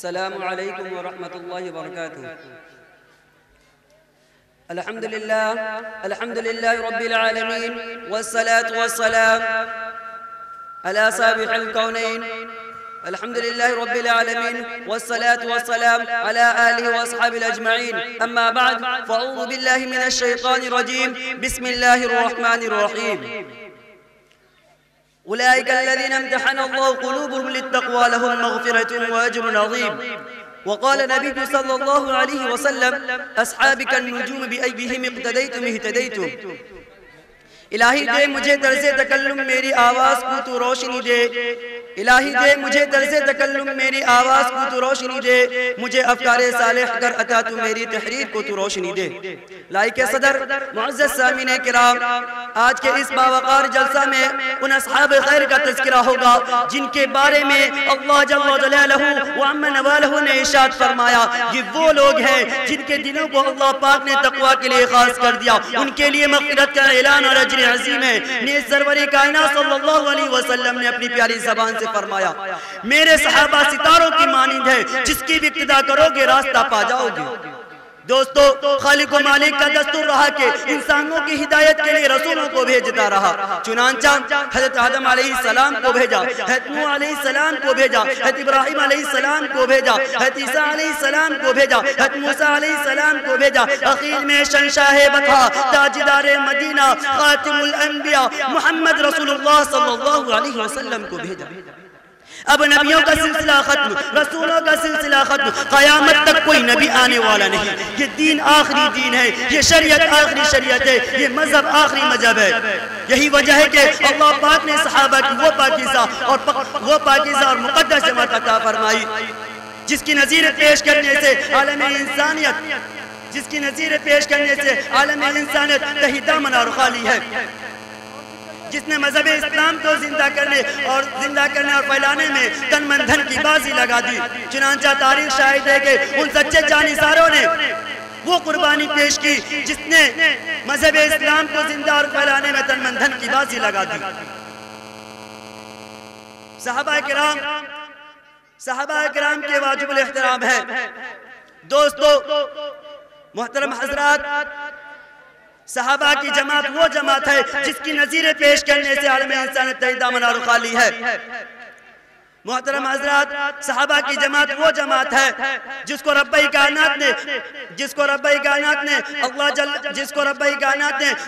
السلام علیکم ورحمۃ اللہ وبرکاتہ۔ الحمد للہ رب العالمین والصلاة والسلام على سابق الكونین۔ الحمد للہ رب العالمین والصلاة والسلام على آلہ واصحابہ اجمعین، اما بعد فاعوذ باللہ من الشیطان الرجیم، بسم اللہ الرحمن الرحیم۔ أولئك الذين امتحن الله قلوبهم للتقوى لهم مغفرة وأجر عظيم۔ وقال النبي صلى الله عليه وسلم أصحابك النجوم بأيهم اقتديتم اهتديتم۔ الہی دے مجھے طرز تکلم میری آواز کو تو روشنی دے، الہی دے مجھے طرز تکلم میری آواز کو تو روشنی دے، مجھے افکار صالح کر عطا تو میری تحریر کو تو روشنی دے۔ لائق صدر معزز سامعین کرام، آج کے اس باوقار جلسہ میں ان اصحاب خیر کا تذکرہ ہوگا جن کے بارے میں اللہ جل جلالہ وعم نوالہ نے ارشاد فرمایا یہ وہ لوگ ہیں جن کے دلوں کو اللہ پاک نے تقوی کے لیے خاص کر دیا، ان کے لیے مغفرت کا اعلان اور اجر عظیم ہے۔ نیز سرور کائنات صلی اللہ علیہ وسلم نے اپنی پیاری زبان سے فرمایا میرے صحابہ ستاروں کی مانند ہے، جس کی بھی اقتداء کرو گے راستہ پا جاؤ گے۔ دوستو، خالق و مالک کا دستور رہا کہ انسانوں کی ہدایت کے لیے رسولوں کو بھیجتا رہا، چنانچہ حضرت آدم علیہ السلام کو بھیجا، حضرت نوح علیہ السلام کو بھیجا، حضرت ابراہیم علیہ السلام کو بھیجا، حضرت عیسیٰ علیہ السلام کو بھیجا، حضرت موسیٰ علیہ السلام کو بھیجا، اخیر میں شہنشاہ بطحا تاجدار مدینہ خاتم الانبیاء محمد رسول اللہ صلی اللہ علیہ وسلم کو بھیجا۔ اب نبیوں کا سلسلہ ختم، رسولوں کا سلسلہ ختم، قیامت تک کوئی نبی آنے والا نہیں۔ یہ دین آخری دین ہے، یہ شریعت آخری شریعت ہے، یہ مذہب آخری مذہب ہے۔ یہی وجہ ہے کہ اللہ پاک نے صحابہ کی وہ پاکیزہ اور مقدس جماعت عطا فرمائی جس کی نظیر پیش کرنے سے عالم انسانیت تہی دامن اور خالی ہے، جس نے مذہب اسلام کو زندہ کرنے اور پھیلانے میں تن من دھن کی بازی لگا دی۔ چنانچہ تاریخ شاہد ہے کہ ان سچے جانثاروں نے وہ قربانی پیش کی جس نے مذہب اسلام کو زندہ اور پھیلانے میں تن من دھن کی بازی لگا دی۔ صحابہ کرام کے واجب الاحترام ہے۔ دوستو، محترم حضرات، صحابہ کی جماعت وہ جماعت ہے جس کی نظیر پیش کرنے سے عالم انسانیت تہی دامن اور خالی ہے۔ محترم حضرات، صحابہ کی جماعت وہ جماعت ہے جس کو رب کائنات نے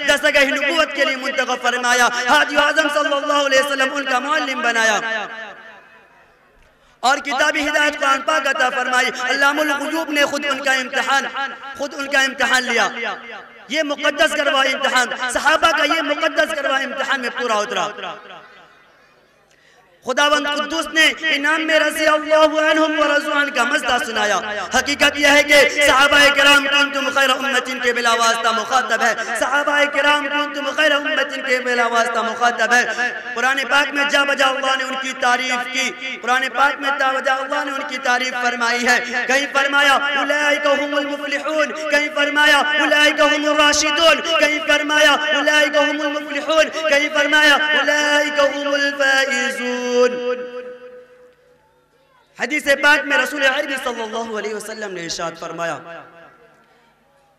دستگاہ نبوت کے لیے منتخب فرمایا، ہادی اعظم صلی اللہ علیہ وسلم ان کا معلم بنایا اور کتابی ہدایت قرآن پاک عطا فرمائی۔ علام الغیوب نے خود ان کا امتحان لیا۔ یہ مقدس گروا امتحان، صحابہ کا یہ مقدس گروا امتحان میں پورا اترا۔ خداوند قدوس نے انعام میں رضی اللہ عنہم ورضوا عنہ کا مزدہ سنایا۔ حقیقت یہ ہے کہ صحابہ کرام کنتم خیر امت کے بلا واسطہ مخاطب ہے، صحابہ کرام کنتم خیر امت کے بلا واسطہ مخاطب ہے۔ قرآن پاک میں جا بجا اللہ نے ان کی تعریف کی، قرآن پاک میں جا بجا اللہ نے ان کی تعریف فرمائی ہے۔ کہیں فرمایا اولئک هم المفلحون، کہیں فرمایا اولئک هم الراشدون، کہیں فرمایا اولئک هم المفلحون، کہیں فرمایا اولئک هم الفائزون۔ حدیث پاک میں رسول عربی صلی اللہ علیہ وسلم نے ارشاد فرمایا،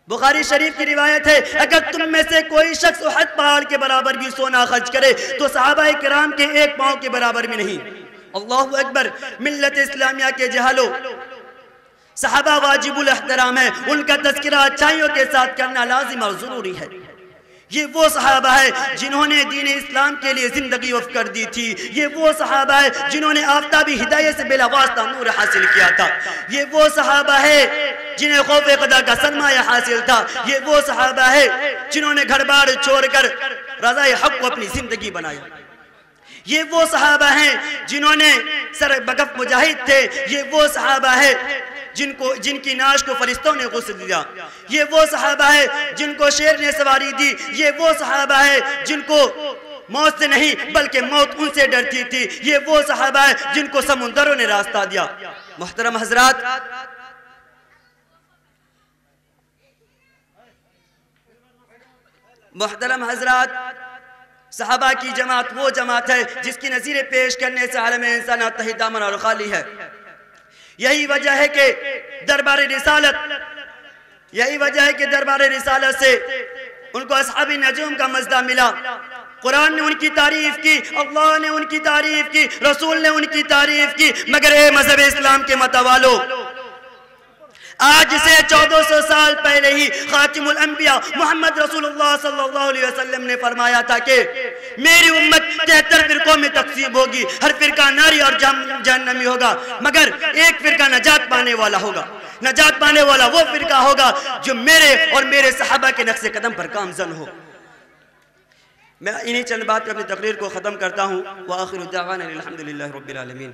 بخاری شریف کی روایت ہے، اگر تم میں سے کوئی شخص احد پہاڑ کے برابر بھی سونا خرچ کرے تو صحابہ کرام کے ایک پاؤں کے برابر بھی نہیں۔ اللہ اکبر۔ ملت اسلامیہ کے جہالو، صحابہ واجب الاحترام ہے، ان کا تذکرہ اچھائیوں کے ساتھ کرنا لازم اور ضروری ہے۔ یہ وہ صحابہ ہے جنہوں نے دین اسلام کے لیے زندگی وقف کر دی تھی، یہ وہ صحابہ ہے جنہوں نے آفتابی ہدایت سے بلا واسطہ نور حاصل کیا تھا، یہ وہ صحابہ ہے جنہیں خوف خدا کا سرمایہ حاصل تھا، یہ وہ صحابہ ہے جنہوں نے گھر بار چھوڑ کر رضائے حق کو اپنی زندگی بنایا، یہ وہ صحابہ ہیں جنہوں نے سر بگف مجاہد تھے، یہ وہ صحابہ ہے جن کی ناش کو فرشتوں نے غسل دیا، یہ وہ صحابہ ہے جن کو شیر نے سواری دی، یہ وہ صحابہ ہے جن کو موت سے نہیں بلکہ موت ان سے ڈرتی تھی، یہ وہ صحابہ ہے جن کو سمندروں نے راستہ دیا۔ محترم حضرات، صحابہ کی جماعت وہ جماعت ہے جس کی نظیر پیش کرنے سے عالم انسانیت تہی دامن اور خالی ہے۔ یہی وجہ ہے کہ دربار رسالت سے ان کو اصحاب نجوم کا مزدہ ملا. قرآن نے ان کی تعریف کی، اللہ نے ان کی تعریف کی، رسول نے ان کی تعریف کی. مگر اے مذہب اسلام کے متوالو، آج سے 1400 سال پہلے ہی خاتم الانبیاء محمد رسول اللہ صلی اللہ علیہ وسلم نے فرمایا تھا کہ میری امت 73 فرقوں میں تقسیم ہوگی، ہر فرقہ ناری اور جہنمی ہوگا، مگر ایک فرقہ نجات پانے والا ہوگا. نجات پانے والا وہ فرقہ ہوگا جو میرے اور میرے صحابہ کے نقش قدم پر گامزن ہو. میں انہی چند بات پہ اپنی تقریر کو ختم کرتا ہوں. وآخر دعوانا الحمدللہ رب العالمین.